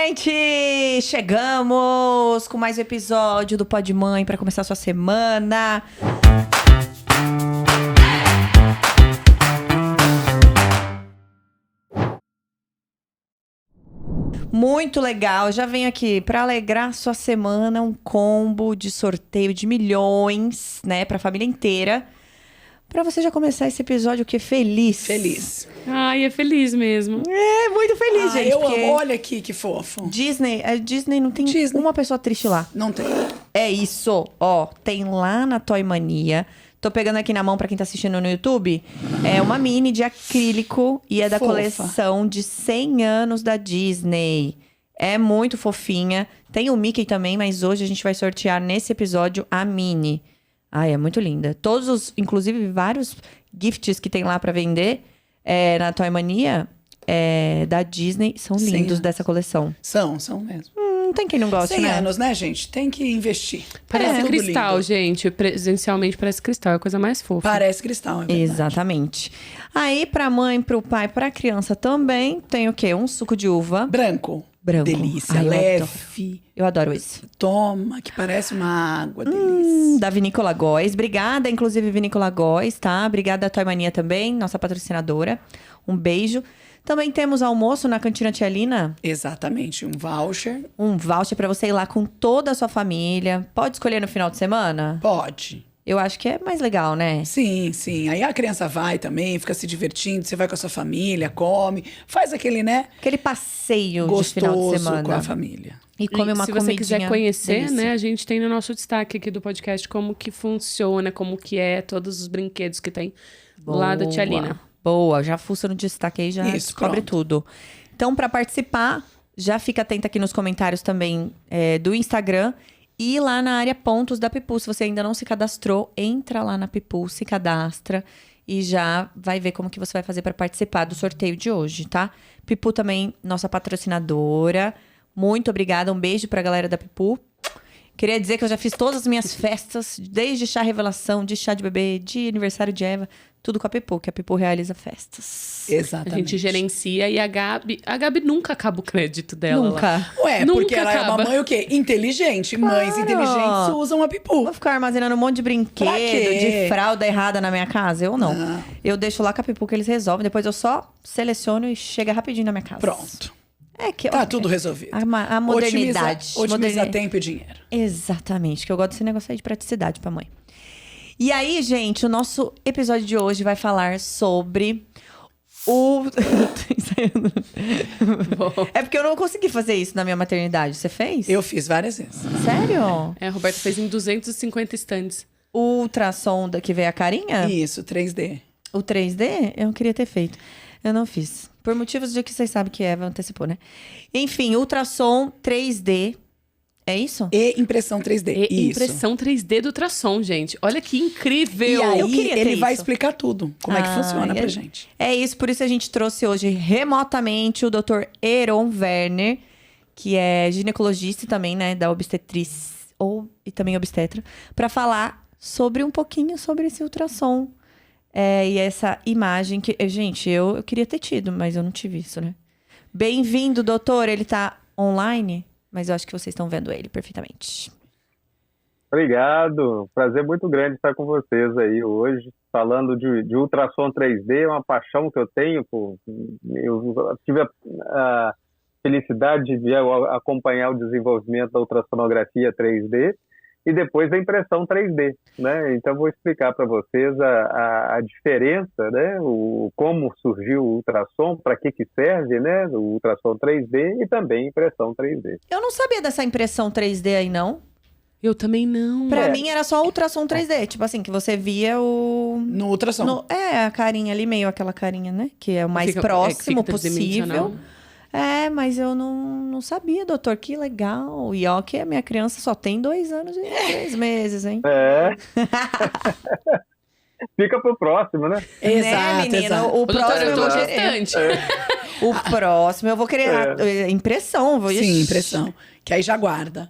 gente! Chegamos com mais um episódio do Pod Mãe para começar a sua semana. Muito legal, já venho aqui para alegrar sua semana, um combo de sorteio de milhões, né, para a família inteira. Pra você já começar esse episódio, o que? Feliz. Feliz. Ai, é feliz mesmo. É, muito feliz, gente. Eu porque amo. Olha aqui, que fofo. Disney não tem uma pessoa triste lá. Não tem. É isso. Ó, tem lá na Toy Mania. Tô pegando aqui na mão pra quem tá assistindo no YouTube. É uma mini de acrílico e é da Fofa. coleção de 100 anos da Disney. É muito fofinha. Tem o Mickey também, mas hoje a gente vai sortear nesse episódio a mini. Ai, é muito linda. Todos os, inclusive, vários gifts que tem lá pra vender na Toy Mania da Disney são lindos dessa coleção. São mesmo. Não tem quem não goste, 100 né? anos, né, gente? Tem que investir. Parece Tudo cristal, lindo. gente. Presencialmente parece cristal. É a coisa mais fofa. Parece cristal, é verdade. Exatamente. Aí, pra mãe, pro pai, pra criança também, tem o quê? Um suco de uva. Branco. Delícia, Ai, eu leve. Eu adoro esse. Toma, que parece uma água, delícia. Da Vinícola Góes. Obrigada, inclusive, Vinícola Góes, tá? Obrigada a Toy Mania também, nossa patrocinadora. Um beijo. Também temos almoço na Cantina Tia Lina. Exatamente, um voucher. Um voucher pra você ir lá com toda a sua família. Pode escolher no final de semana? Pode. Eu acho que é mais legal, né? Sim. Aí a criança vai também, fica se divertindo, você vai com a sua família, come, faz aquele, né, Aquele passeio de final de gostoso semana. com a família. E come uma Se comidinha. você quiser conhecer, delícia. né? A gente tem no nosso destaque aqui do podcast como que funciona, como que é, todos os brinquedos que tem lá da Tia Lina. Boa, já fuça no destaque aí, já Isso, descobre pronto. tudo. Então, pra participar, já fica atenta aqui nos comentários também do Instagram e lá na área pontos da Pipu. Se você ainda não se cadastrou, entra lá na Pipu, se cadastra e já vai ver como que você vai fazer pra participar do sorteio de hoje, tá? Pipu também, nossa patrocinadora. Muito obrigada, um beijo pra galera da Pipu. Queria dizer que eu já fiz todas as minhas festas, desde chá revelação, de chá de bebê, de aniversário de Eva, tudo com a Pipu, que a Pipu realiza festas. A Exatamente. gente gerencia e a Gabi nunca acaba o crédito dela. Nunca. Lá. Ué, Nunca porque ela é uma acaba. mãe o quê? Inteligente. Mães Claro. inteligentes usam a Pipu. Vou ficar armazenando um monte de Pra brinquedo, quê? de fralda errada na minha casa? Eu não. Ah. Eu deixo lá com a Pipu que eles resolvem, depois eu só seleciono e chega rapidinho na minha casa. Pronto. É que Tá tudo resolvido. A modernidade. Otimiza tempo e dinheiro. Exatamente, que eu gosto desse negócio aí de praticidade pra mãe. E aí, gente, o nosso episódio de hoje vai falar sobre o... É porque eu não consegui fazer isso na minha maternidade. Você fez? Eu fiz várias vezes. Sério? A Roberta fez em 250 stands. O ultrassom que veio a carinha? Isso, 3D. O 3D, eu queria ter feito. Eu não fiz. Por motivos de que vocês sabem que Eva antecipou, né? Enfim, ultrassom 3D. É isso? E impressão 3D. E Isso. impressão 3D do ultrassom, gente. Olha que incrível! E Eu aí, queria ter ele vai isso. explicar tudo. Como é que funciona pra gente. É isso, por isso a gente trouxe hoje remotamente o Dr. Heron Werner, que é ginecologista e também, né, da obstetriz e também obstetra, para falar sobre um pouquinho sobre esse ultrassom. E essa imagem que... Gente, eu queria ter tido, mas eu não tive isso, né? Bem-vindo, doutor. Ele tá online, mas eu acho que vocês estão vendo ele perfeitamente. Obrigado, prazer muito grande estar com vocês aí hoje, falando de ultrassom 3D, é uma paixão que eu tenho, eu tive a felicidade de acompanhar o desenvolvimento da ultrassonografia 3D e depois a impressão 3D, né? Então vou explicar para vocês a diferença, né? Como surgiu o ultrassom, para que serve, né? O ultrassom 3D e também a impressão 3D. Eu não sabia dessa impressão 3D aí, não. Eu também não. Pra mim era só ultrassom 3D. Tipo assim, que você via o... No ultrassom. a carinha ali, meio aquela carinha, né? Que é o mais Fica- próximo fica possível. tridimensional. Mas eu não sabia, doutor. Que legal. E ó, que a minha criança só tem 2 anos e 3 meses, hein? Fica pro próximo, né? Exato, menino? exato. O Ô, doutora, próximo eu eu tô vou querer. gestante. O próximo eu vou querer impressão. Sim, impressão. Que aí já guarda.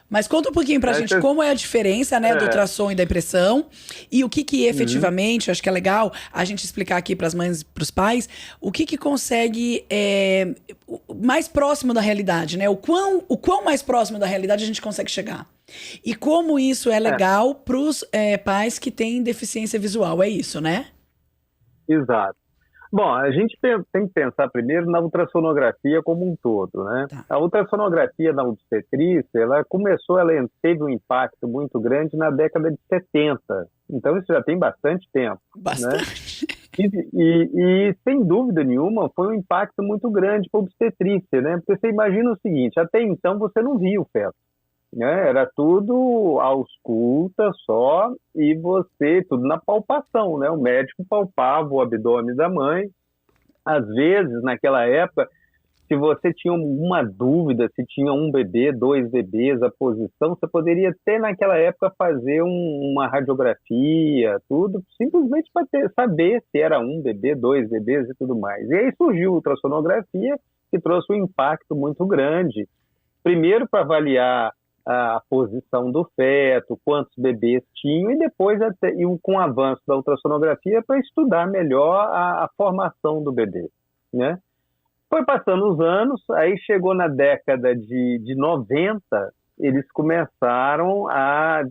Mas conta um pouquinho pra gente como é a diferença, né, do ultrassom e da impressão e o que efetivamente, acho que é legal a gente explicar aqui pras mães e pros pais, o que consegue mais próximo da realidade, né? O quão mais próximo da realidade a gente consegue chegar. E como isso é legal pros pais que têm deficiência visual, é isso, né? Exato. Bom, a gente tem que pensar primeiro na ultrassonografia como um todo, né? Tá. A ultrassonografia na obstetrícia, ela teve um impacto muito grande na década de 70. Então, isso já tem bastante tempo. Bastante. Né? E, sem dúvida nenhuma, foi um impacto muito grande para a obstetrícia, né? Porque você imagina o seguinte, até então você não via o feto, né? Era tudo ausculta só e tudo na palpação, né? O médico palpava o abdômen da mãe. Às vezes, naquela época, se você tinha alguma dúvida, se tinha um bebê, 2 bebês, a posição, você poderia até naquela época fazer uma radiografia, tudo, simplesmente para saber se era um bebê, 2 bebês e tudo mais. E aí surgiu a ultrassonografia, que trouxe um impacto muito grande. Primeiro para avaliar a posição do feto, quantos bebês tinham, e depois, com o avanço da ultrassonografia, para estudar melhor a formação do bebê, né? Foi passando os anos, aí chegou na década de 90, eles começaram a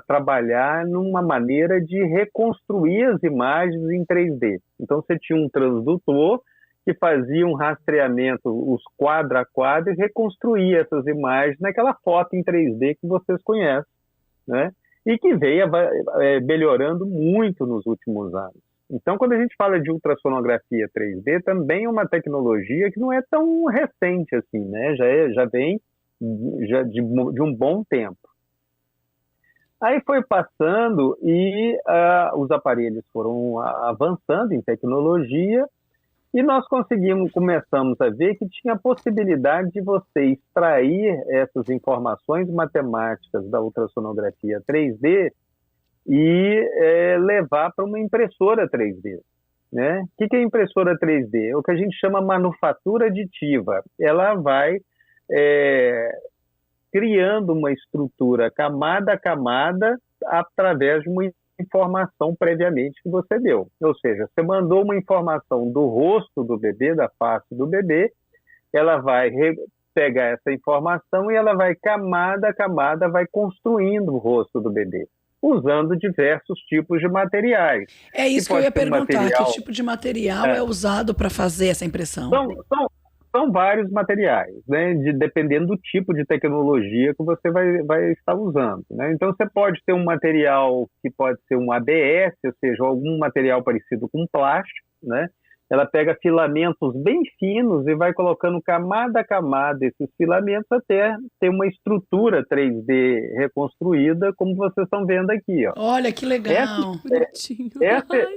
trabalhar numa maneira de reconstruir as imagens em 3D. Então, você tinha um transdutor que fazia um rastreamento, os quadro a quadro, e reconstruía essas imagens naquela foto em 3D que vocês conhecem, né? E que veio melhorando muito nos últimos anos. Então, quando a gente fala de ultrassonografia 3D, também é uma tecnologia que não é tão recente assim, né? Já vem de um bom tempo. Aí foi passando e os aparelhos foram avançando em tecnologia, e nós começamos a ver que tinha a possibilidade de você extrair essas informações matemáticas da ultrassonografia 3D e levar para uma impressora 3D. Né? O que é impressora 3D? É o que a gente chama manufatura aditiva. Ela vai criando uma estrutura camada a camada através de uma informação previamente que você deu. Ou seja, você mandou uma informação do rosto do bebê, da face do bebê, ela vai pegar essa informação e ela vai camada a camada, vai construindo o rosto do bebê, usando diversos tipos de materiais. É isso que eu ia perguntar, que tipo de material é usado para fazer essa impressão? São vários materiais, né, dependendo do tipo de tecnologia que você vai estar usando, né? Então, você pode ter um material que pode ser um ABS, ou seja, algum material parecido com plástico, né? Ela pega filamentos bem finos e vai colocando camada a camada esses filamentos até ter uma estrutura 3D reconstruída, como vocês estão vendo aqui, ó. Olha, que legal!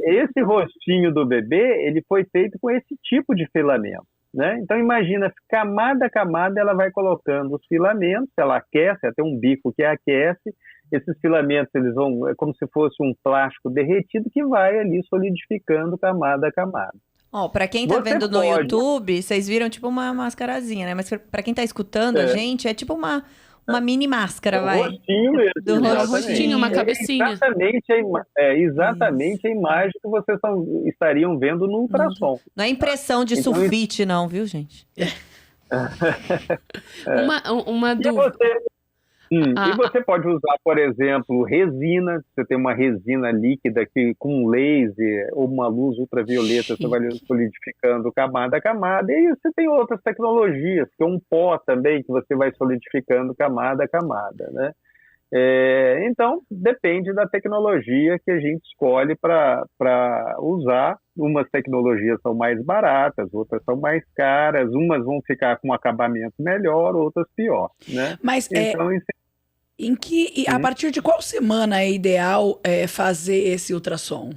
Esse rostinho do bebê, ele foi feito com esse tipo de filamento. Né? Então imagina, camada a camada ela vai colocando os filamentos, ela aquece, até um bico que aquece, esses filamentos eles vão, é como se fosse um plástico derretido que vai ali solidificando camada a camada. Para quem tá vendo no YouTube, vocês viram tipo uma mascarazinha, né? Mas para quem tá escutando a gente, é tipo uma mini máscara, vai. Rostinho mesmo. Rostinho, uma cabecinha. Exatamente a imagem que vocês estariam vendo no ultrassom. Não é impressão de sulfite, não, viu, gente? Uma dúvida. E você pode usar, por exemplo, resina. Você tem uma resina líquida que com laser ou uma luz ultravioleta você vai solidificando camada a camada. E você tem outras tecnologias, que é um pó também, que você vai solidificando camada a camada, né? Então, depende da tecnologia que a gente escolhe para usar. Umas tecnologias são mais baratas, outras são mais caras, umas vão ficar com um acabamento melhor, outras pior, né? Mas então, a partir de qual semana é ideal fazer esse ultrassom?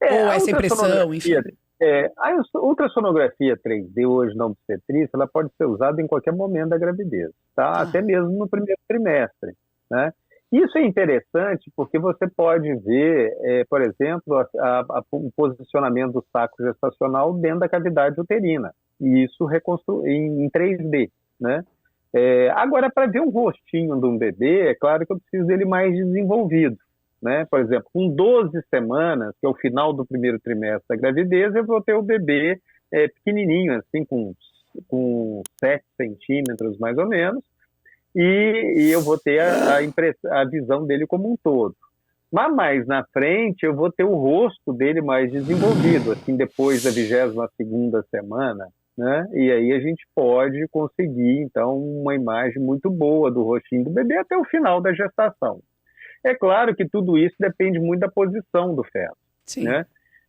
Ou essa impressão, enfim? A ultrassonografia 3D hoje na obstetrícia, ela pode ser usada em qualquer momento da gravidez, tá? Até mesmo no primeiro trimestre, né? Isso é interessante porque você pode ver, por exemplo, o posicionamento do saco gestacional dentro da cavidade uterina, e isso em 3D, né? Agora, para ver o rostinho de um bebê, é claro que eu preciso dele mais desenvolvido, né? Por exemplo, com 12 semanas, que é o final do primeiro trimestre da gravidez, eu vou ter o bebê pequenininho, assim, com 7 centímetros mais ou menos, e eu vou ter a visão dele como um todo. Mas mais na frente, eu vou ter o rosto dele mais desenvolvido, assim, depois da 22ª semana, né? E aí a gente pode conseguir, então, uma imagem muito boa do rostinho do bebê até o final da gestação. É claro que tudo isso depende muito da posição do feto, né?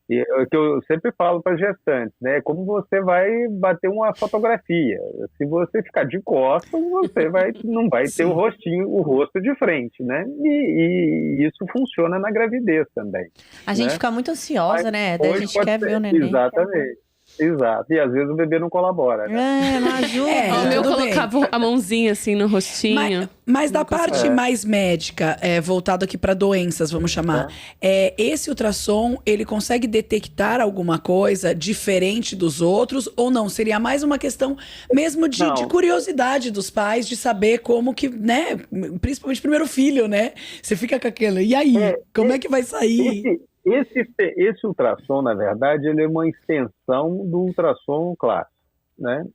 E é o que eu sempre falo para as gestantes, né? Como você vai bater uma fotografia. Se você ficar de costas, você não vai ter o rosto de frente, né? E isso funciona na gravidez também. A gente fica muito ansiosa, né? Daí a gente quer ver o neném. Exatamente. Exato, e às vezes o bebê não colabora, né? Não ajuda. O meu colocava a mãozinha assim no rostinho. Mas da parte mais médica, voltado aqui para doenças, vamos chamar, esse ultrassom, ele consegue detectar alguma coisa diferente dos outros ou não? Seria mais uma questão mesmo de curiosidade dos pais, de saber como que, né? Principalmente primeiro filho, né? Você fica com aquilo, e aí? Como é que vai sair? Esse ultrassom, na verdade, ele é uma extensão do ultrassom clássico, né?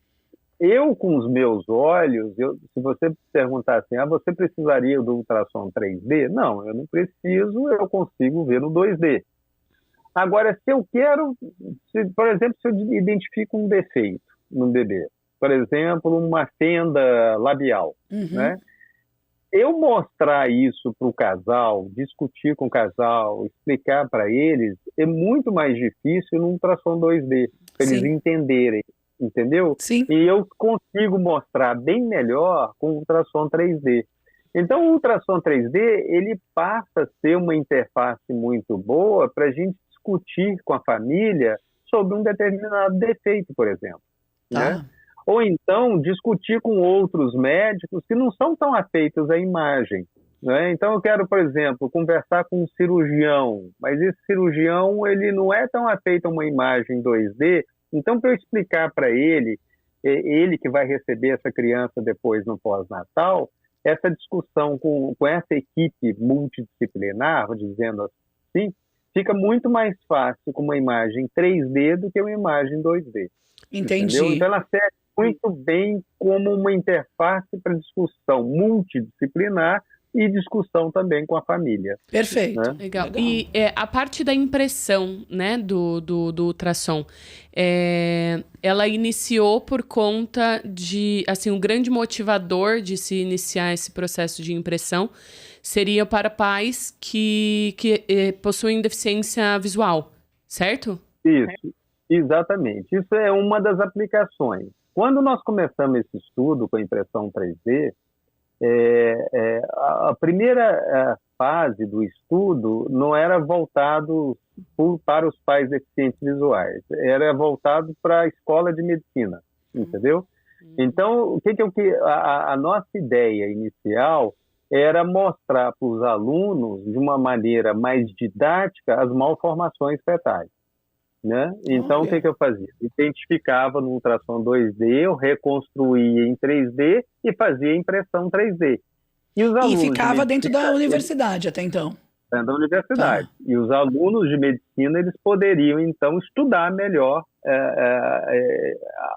Eu, com os meus olhos, se você perguntar assim, você precisaria do ultrassom 3D? Não, eu não preciso, eu consigo ver no 2D. Agora, se eu quero, por exemplo, se eu identifico um defeito no bebê, por exemplo, uma fenda labial, né? Eu mostrar isso para o casal, discutir com o casal, explicar para eles, é muito mais difícil no ultrassom 2D, para eles entenderem, entendeu? Sim. E eu consigo mostrar bem melhor com o ultrassom 3D. Então, o ultrassom 3D, ele passa a ser uma interface muito boa para a gente discutir com a família sobre um determinado defeito, por exemplo, né? Ou então discutir com outros médicos que não são tão afeitos à imagem, né? Então eu quero, por exemplo, conversar com um cirurgião, mas esse cirurgião ele não é tão afeito a uma imagem 2D, então para eu explicar para ele que vai receber essa criança depois no pós-natal, essa discussão com essa equipe multidisciplinar, dizendo assim, fica muito mais fácil com uma imagem 3D do que uma imagem 2D. Entendi. Entendeu? Então ela serve muito bem como uma interface para discussão multidisciplinar e discussão também com a família. Perfeito. Né? Legal. E a parte da impressão, né, do ultrassom, ela iniciou por conta de, assim, um grande motivador de se iniciar esse processo de impressão seria para pais que possuem deficiência visual, certo? Isso, exatamente. Isso é uma das aplicações. Quando nós começamos esse estudo com a impressão 3D, a primeira fase do estudo não era voltado para os pais deficientes visuais, era voltado para a escola de medicina, entendeu? Então, a nossa ideia inicial era mostrar para os alunos, de uma maneira mais didática, as malformações fetais, né? Então, o que eu fazia? Identificava no ultrassom 2D, eu reconstruía em 3D e fazia impressão 3D. E ficava dentro da universidade até então? Dentro da universidade. E os alunos de medicina, eles poderiam, então, estudar melhor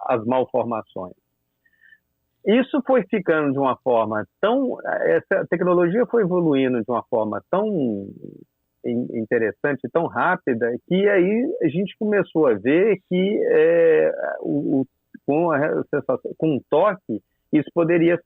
as malformações. Isso foi ficando de uma forma essa tecnologia foi evoluindo de uma forma tão interessante, tão rápida, que aí a gente começou a ver que com um toque, isso poderia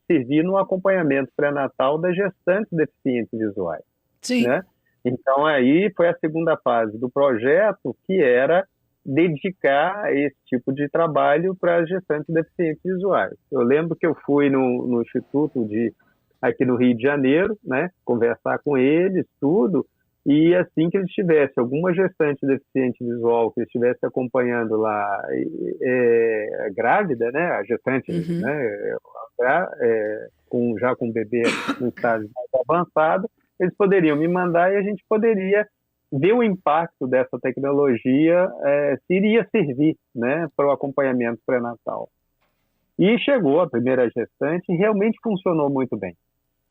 servir no acompanhamento pré-natal das gestantes deficientes visuais. Sim. Né? Então aí foi a segunda fase do projeto, que era dedicar esse tipo de trabalho para as gestantes deficientes visuais. Eu lembro que eu fui no Instituto aqui no Rio de Janeiro, né, conversar com eles, tudo, e assim que eles tivessem alguma gestante deficiente visual que eles estivessem acompanhando lá grávida, né, a gestante, né, já com o bebê no estágio mais avançado, eles poderiam me mandar e a gente poderia ver o impacto dessa tecnologia, se iria servir, né, para o acompanhamento pré-natal. E chegou a primeira gestante e realmente funcionou muito bem.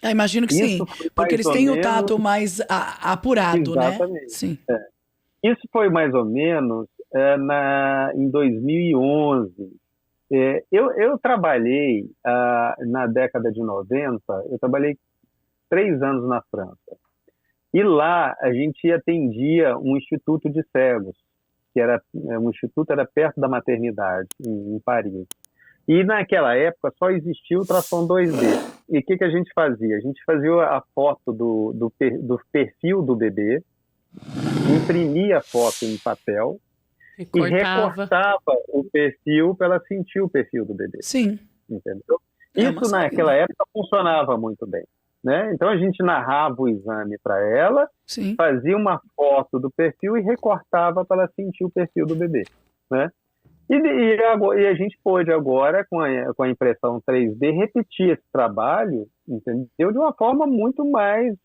Imagino que sim, porque eles têm o tato mais apurado, Exatamente. Né? Sim. Isso foi mais ou menos em 2011. Eu trabalhei na década de 90, eu trabalhei 3 anos na França. E lá a gente atendia um instituto de cegos, que era um instituto, era perto da maternidade, em Paris. E naquela época só existia o ultrassom 2D. E o que a gente fazia? A gente fazia a foto do perfil do bebê, imprimia a foto em papel e recortava o perfil para ela sentir o perfil do bebê. Sim. Entendeu? Isso naquela época funcionava muito bem. Né? Então a gente narrava o exame para ela, sim, fazia uma foto do perfil e recortava para ela sentir o perfil do bebê. Né? E a gente pôde agora, com a impressão 3D, repetir esse trabalho, entendeu? De uma forma muito mais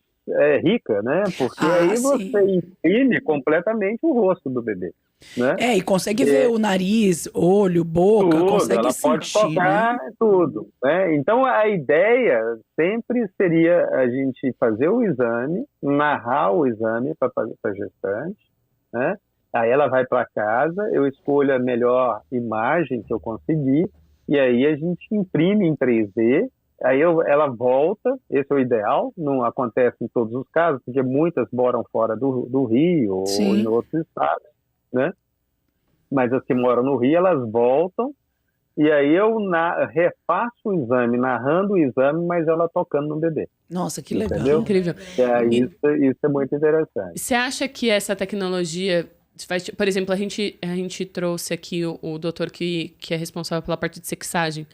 rica, né? Porque aí você imprime completamente o rosto do bebê. Né? E consegue ver o nariz, olho, boca, tudo, consegue ela sentir, pode tocar, né? Tudo. Né? Então a ideia sempre seria a gente fazer o exame, narrar o exame para a gestante, né? Aí ela vai para casa, eu escolho a melhor imagem que eu conseguir, e aí a gente imprime em 3D, aí ela volta, esse é o ideal, não acontece em todos os casos, porque muitas moram fora do Rio Sim. ou em outros estados, né? Mas as que moram no Rio, elas voltam, e aí eu refaço o exame, narrando o exame, mas ela tocando no bebê. Nossa, que legal. Entendeu? Incrível. Isso é muito interessante. Você acha que essa tecnologia... Por exemplo, a gente trouxe aqui o doutor que é responsável pela parte de sexagem,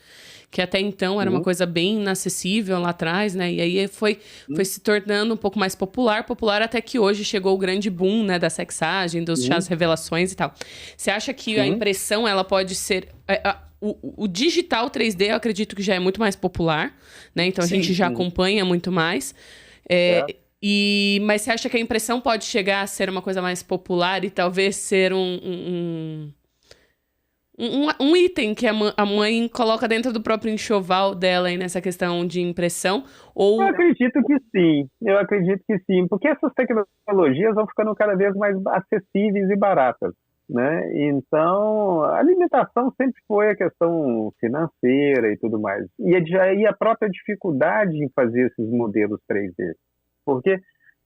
que até então era uma coisa bem inacessível lá atrás, né? E aí foi se tornando um pouco mais popular até que hoje chegou o grande boom, né, da sexagem, dos chás revelações e tal. Você acha que a impressão, ela pode ser... O digital 3D, eu acredito que já é muito mais popular, né? Então a gente já acompanha muito mais. Mas você acha que a impressão pode chegar a ser uma coisa mais popular e talvez ser um item que a mãe coloca dentro do próprio enxoval dela aí nessa questão de impressão? Ou... Eu acredito que sim, porque essas tecnologias vão ficando cada vez mais acessíveis e baratas, né? Então, a limitação sempre foi a questão financeira e tudo mais. E a própria dificuldade em fazer esses modelos 3D. Porque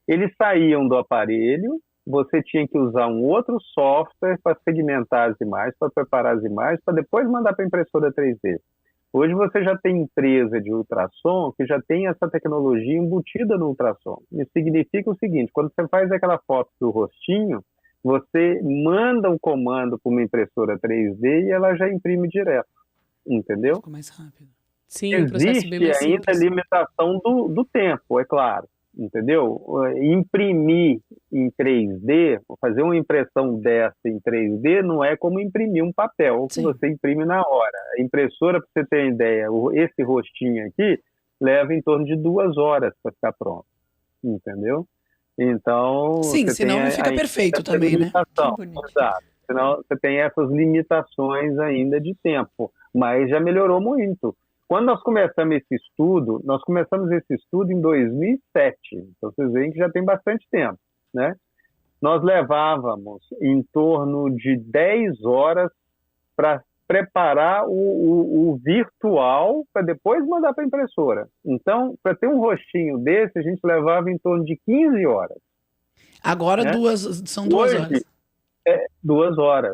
eles saíam do aparelho, você tinha que usar um outro software para segmentar as imagens, para preparar as imagens, para depois mandar para a impressora 3D. Hoje você já tem empresa de ultrassom que já tem essa tecnologia embutida no ultrassom. Isso significa o seguinte, quando você faz aquela foto do rostinho, você manda um comando para uma impressora 3D e ela já imprime direto, entendeu? Ficou mais rápido. Sim, existe ainda limitação do tempo, é claro. Entendeu? Imprimir em 3D, fazer uma impressão dessa em 3D não é como imprimir um papel que você imprime na hora. A impressora, para você ter uma ideia, esse rostinho aqui leva em torno de 2 horas para ficar pronto. Entendeu? Então... Sim, senão não fica perfeito também, né? Exato. Senão você tem essas limitações ainda de tempo. Mas já melhorou muito. Quando nós começamos esse estudo em 2007, então vocês veem que já tem bastante tempo, né? Nós levávamos em torno de 10 horas para preparar o virtual para depois mandar para a impressora. Então, para ter um rostinho desse, a gente levava em torno de 15 horas. Agora né? são 2 horas. 2 horas.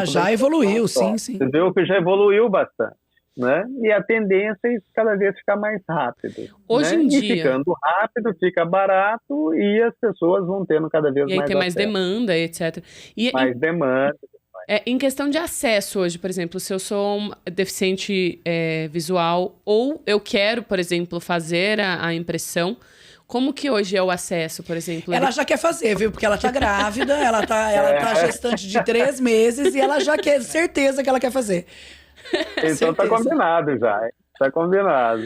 Já evoluiu, sim. Você viu que já evoluiu bastante. Né? E a tendência é cada vez ficar mais rápido. Hoje em dia... E ficando rápido, fica barato e as pessoas vão tendo cada vez mais acesso. E aí tem mais demanda, etc. Mais demanda. Em questão de acesso hoje, por exemplo, se eu sou um deficiente visual ou eu quero, por exemplo, fazer a impressão, como que hoje é o acesso, por exemplo? Ela já quer fazer, viu? Porque ela tá grávida, ela tá gestante de 3 meses e ela já quer, certeza que ela quer fazer. Então tá combinado já. Tá combinado.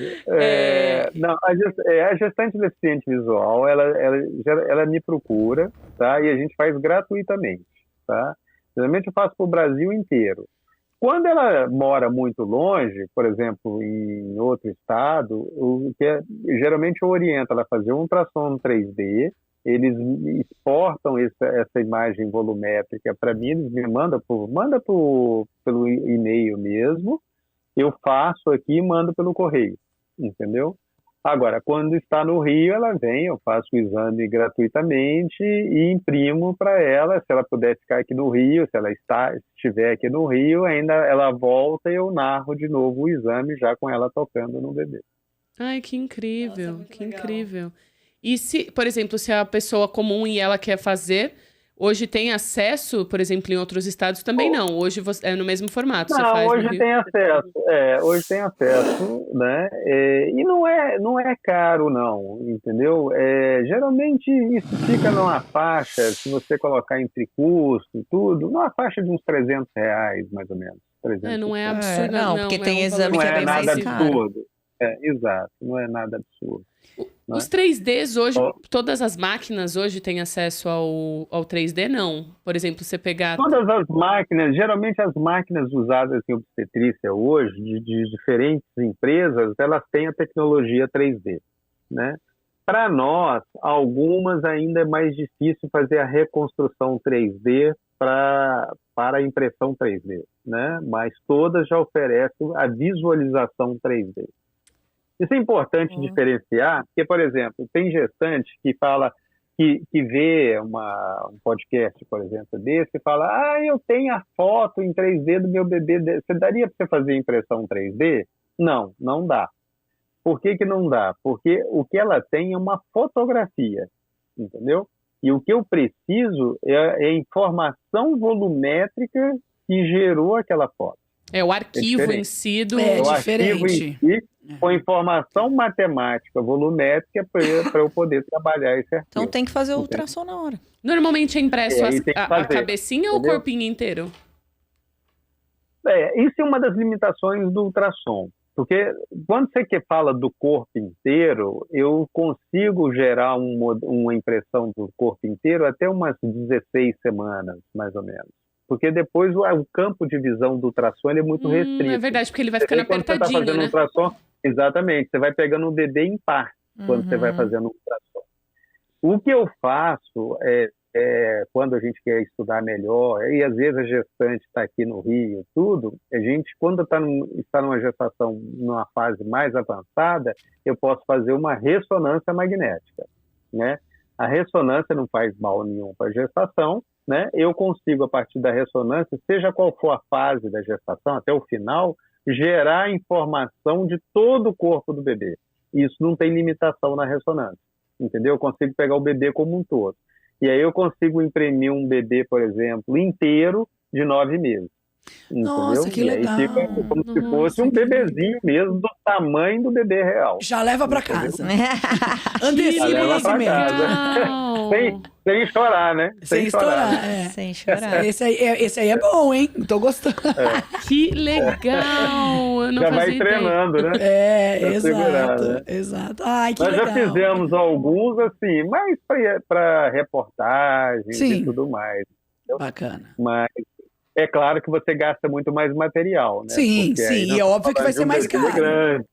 Não, a gestante deficiente visual, ela me procura, tá? E a gente faz gratuitamente, tá? Geralmente eu faço para o Brasil inteiro. Quando ela mora muito longe, por exemplo, em outro estado, geralmente eu oriento ela a fazer um ultrassom 3D, eles exportam essa imagem volumétrica para mim, eles me mandam pelo e-mail mesmo, eu faço aqui e mando pelo correio, entendeu? Agora, quando está no Rio, ela vem, eu faço o exame gratuitamente e imprimo para ela, se ela puder ficar aqui no Rio, se ela estiver aqui no Rio, ainda ela volta e eu narro de novo o exame já com ela tocando no bebê. Ai, que incrível, Nossa, que legal. incrível. E se, por exemplo, se é a pessoa comum e ela quer fazer, hoje tem acesso, por exemplo, em outros estados também não. Hoje é no mesmo formato, você Não, faz no hoje Rio. tem acesso, hoje tem acesso, né? E não é caro, não, entendeu? Geralmente isso fica numa faixa, se você colocar entre custo e tudo, numa faixa de uns R$300, mais ou menos. 300. Não é absurdo, não, porque tem exame Não que é é bem nada mais caro. absurdo. Exato, não é nada absurdo. Os 3Ds hoje, todas as máquinas hoje têm acesso ao 3D, não? Por exemplo, você pegar... Todas as máquinas, geralmente as máquinas usadas em obstetrícia hoje, de diferentes empresas, elas têm a tecnologia 3D, né? Para nós, algumas ainda é mais difícil fazer a reconstrução 3D para a impressão 3D, né? Mas todas já oferecem a visualização 3D. Isso é importante diferenciar, porque, por exemplo, tem gestante que fala, que vê um podcast, por exemplo, desse, e fala, eu tenho a foto em 3D do meu bebê, você daria para você fazer impressão 3D? Não, não dá. Por que não dá? Porque o que ela tem é uma fotografia, entendeu? E o que eu preciso é a informação volumétrica que gerou aquela foto. O arquivo em si do... É o diferente. arquivo em si, com informação matemática volumétrica para eu poder trabalhar esse arquivo. Então tem que fazer o ultrassom na hora. Normalmente é impresso aí tem que a fazer, cabecinha ou o entendeu? corpinho inteiro? Isso é uma das limitações do ultrassom. Porque quando você fala do corpo inteiro, eu consigo gerar uma impressão do corpo inteiro até umas 16 semanas, mais ou menos. Porque depois o campo de visão do ultrassom ele é muito restrito. É verdade, porque ele vai ficando apertadinho, quando você está fazendo né? ultrassom, exatamente, você vai pegando um bebê em par quando você vai fazendo ultrassom. O que eu faço quando a gente quer estudar melhor, e às vezes a gestante está aqui no Rio, tudo, a gente, quando está numa gestação numa fase mais avançada, eu posso fazer uma ressonância magnética, né? A ressonância não faz mal nenhum para a gestação, né? Eu consigo, a partir da ressonância, seja qual for a fase da gestação, até o final, gerar informação de todo o corpo do bebê. Isso não tem limitação na ressonância, entendeu? Eu consigo pegar o bebê como um todo. E aí eu consigo imprimir um bebê, por exemplo, inteiro de 9 meses. Entendeu? Nossa, que legal. E aí fica como se fosse um bebezinho mesmo, do tamanho do bebê real. Já leva pra casa. Já Antecipa o leva pra nascimento. Sem chorar, né? Sem estourar. Sem chorar. Esse aí é bom, hein? Tô gostando. Que legal! Eu não Já fazia vai ideia. treinando, né? Exato. segurar, né? Exato. Ai, que Nós legal. já fizemos alguns, assim, mais para reportagens Sim. e tudo mais. Bacana. Mas é claro que você gasta muito mais material, né? Sim, Porque aí sim. nós E é óbvio que vai ser mais falamos de um bebê caro. grande.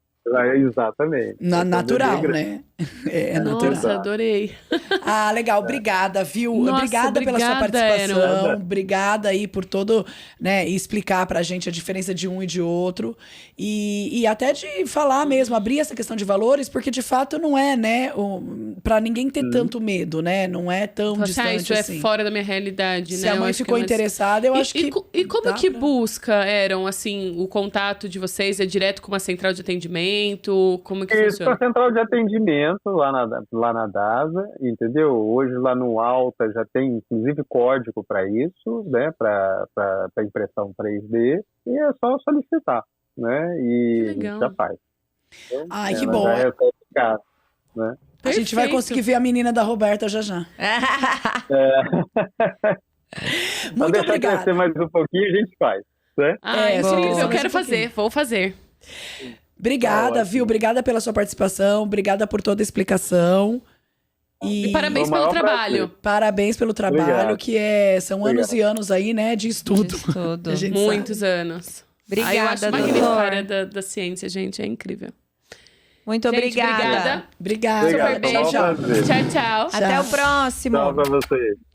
Exatamente. Natural, Bebê né? É natural. Nossa, adorei. Ah, legal. Obrigada, viu? Nossa, obrigada pela sua obrigada, participação. Aaron. Obrigada aí por todo, né, e explicar pra gente a diferença de um e de outro. E até de falar mesmo, abrir essa questão de valores, porque de fato não é, né, pra ninguém ter tanto medo, né? Não é tão distante Isso assim. é fora da minha realidade, Se né? a Eu mãe acho que ficou é mais- interessada, eu acho que. E como dá que pra- busca, Aaron, assim, o contato de vocês? É direto com uma central de atendimento? Como que Isso, funciona? a central de atendimento lá na DASA, entendeu? Hoje lá no Alta já tem inclusive código para isso, né? Para impressão 3D, e é só solicitar, né? E Que a gente legal. já faz. Ai, que Ela bom. já é certificada, né? A gente vai Perfeito. conseguir ver a menina da Roberta já já. Só Muito deixar obrigada. crescer mais um pouquinho, a gente faz, né? Ah, só incrível. crescer Eu mais quero um fazer, vou fazer. Obrigada, Ótimo. viu? Obrigada pela sua participação. Obrigada por toda a explicação. E parabéns O pelo maior trabalho. Parabéns pelo trabalho, Obrigado. que são anos e anos aí, né, de estudo. De estudo. A gente Muitos sabe. anos. Obrigada, eu acho magnífica a doutor. área da ciência, gente. É incrível. Muito Gente, obrigada. Obrigada. Super Obrigado, beijo. foi um prazer. Tchau, tchau. Até o próximo. Tchau pra vocês.